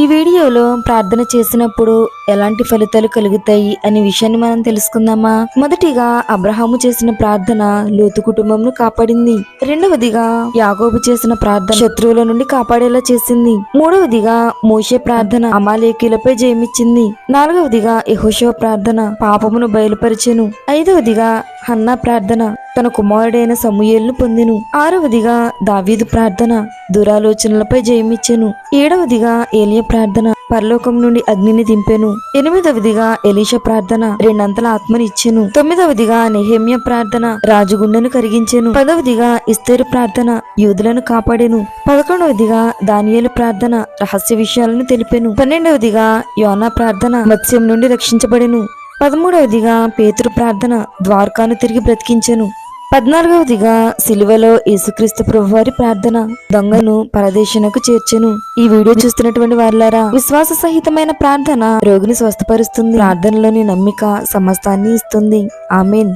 ఈ వీడియోలో ప్రార్థన చేసినప్పుడు ఎలాంటి ఫలితాలు కలుగుతాయి అనే విషయాన్ని మనం తెలుసుకుందామా. మొదటిగా అబ్రహాము చేసిన ప్రార్థన లోతు కుటుంబంను కాపాడింది. రెండవదిగా యాకోబు చేసిన ప్రార్థన శత్రువుల నుండి కాపాడేలా చేసింది. మూడవదిగా మోషే ప్రార్థన అమాలేకీలపై జయమిచ్చింది. నాలుగవదిగా యెహోషువ ప్రార్థన పాపమును బయలుపరిచెను. ఐదవదిగా హన్నా ప్రార్థన తన కుమారుడైన సమూయేలును పొందెను. ఆరవదిగా దావీదు ప్రార్థన దురాలోచనలపై జయమిచ్చెను. ఏడవదిగా ఏలియా ప్రార్థన పరలోకం నుండి అగ్నిని దింపెను. ఎనిమిదవదిగా ఎలీషా ప్రార్థన రెండంతల ఆత్మని ఇచ్చెను. తొమ్మిదవదిగా నెహెమ్యా ప్రార్థన రాజుగుండెను కరిగించెను. పదవదిగా ఇస్తేరు ప్రార్థన యూదులను కాపాడెను. 11వదిగా దానియేలు ప్రార్థన రహస్య విషయాలను తెలిపెను. 12వదిగా యోనా ప్రార్థన మత్స్యం నుండి రక్షించబడెను. 13వదిగా పేతురు ప్రార్థన ద్వారకాను తిరిగి బ్రతికించెను. 14వదిగా సిలువలో యేసుక్రీస్తు ప్రభువారి ప్రార్థన దొంగను పరదేశునకు చేర్చెను. ఈ వీడియో చూస్తున్నటువంటి వారులారా, విశ్వాస సహితమైన ప్రార్థన రోగిని స్వస్థపరుస్తుంది. ప్రార్థనలోని నమ్మిక సమస్తాన్ని ఇస్తుంది. ఆమేన్.